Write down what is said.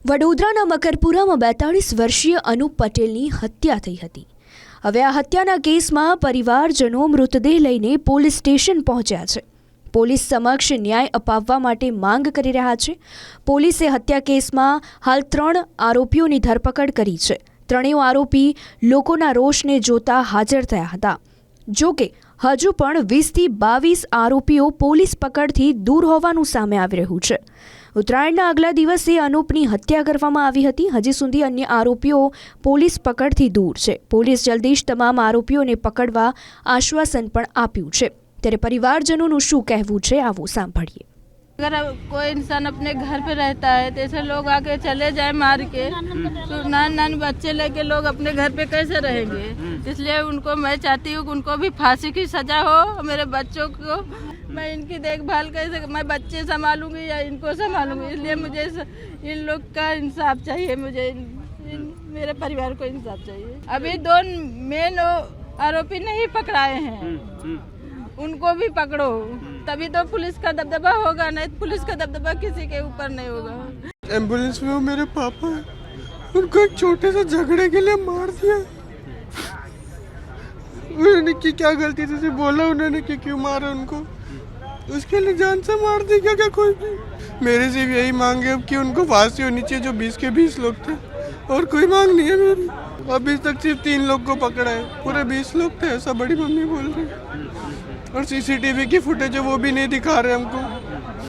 વડોદરાના મકરપુરામાં 42 વર્ષીય અનુપ પટેલની હત્યા થઈ હતી। હવે આ હત્યાના કેસમાં પરિવારજનો મૃતદેહ લઈને પોલીસ સ્ટેશન પહોંચ્યા છે। પોલીસ સમક્ષ ન્યાય અપાવવા માટે માંગ કરી રહ્યા છે। પોલીસે હત્યા કેસમાં હાલ 3 આરોપીઓની ધરપકડ કરી છે। ત્રણેય આરોપી લોકોના રોષને જોતા હાજર થયા હતા। જો કે હજુ પણ 20 થી 22 આરોપીઓ પોલીસ પકડથી દૂર હોવાનું સામે આવી રહ્યું છે। ઉત્તરાયણના આગલા દિવસે અનુપની હત્યા કરવામાં આવી હતી। હજી સુધી અન્ય આરોપીઓ પોલીસ પકડથી દૂર છે। પોલીસ જલ્દી જ તમામ આરોપીઓને પકડવા આશ્વાસન પણ આપ્યું છે। ત્યારે પરિવારજનોનું શું કહેવું છે, આવો સાંભળીએ। अगर कोई इंसान अपने घर पे रहता है तो ऐसे लोग आके चले जाए मार के, तो नान बच्चे लेके लोग अपने घर पे कैसे रहेंगे। इसलिए उनको मैं चाहती हूँ कि उनको भी फांसी की सजा हो। मेरे बच्चों को मैं इनकी देखभाल कैसे, मैं बच्चे संभालूंगी या इनको संभालूंगी, इसलिए मुझे इन लोग का इंसाफ चाहिए। मुझे मेरे परिवार को इंसाफ चाहिए। अभी 2 मेन आरोपी नहीं पकड़ाए हैं, उनको भी पकड़ो, तभी तो पुलिस का दबदबा होगा। नहीं पुलिस का दबदबा किसी के ऊपर नहीं होगा। एम्बुलेंस में वो मेरे पापा है, उनको एक छोटे से झगड़े के लिए मार दिया। उन्होंने की क्या गलती थी, बोला उन्होंने कि क्यों मारा उनको, उसके लिए जान से मार दी क्या कोई भी। मेरे से भी यही मांग है कि उनको फांसी होनी चाहिए, जो 20 के 20 लोग थे, और कोई मांग नहीं है मेरी। अभी तक सिर्फ 3 लोग को पकड़ा है, पूरे 20 लोग थे, ऐसा बड़ी मम्मी बोल रही है। और सीसीटीवी की फुटेज है वो भी नहीं दिखा रहे हमको।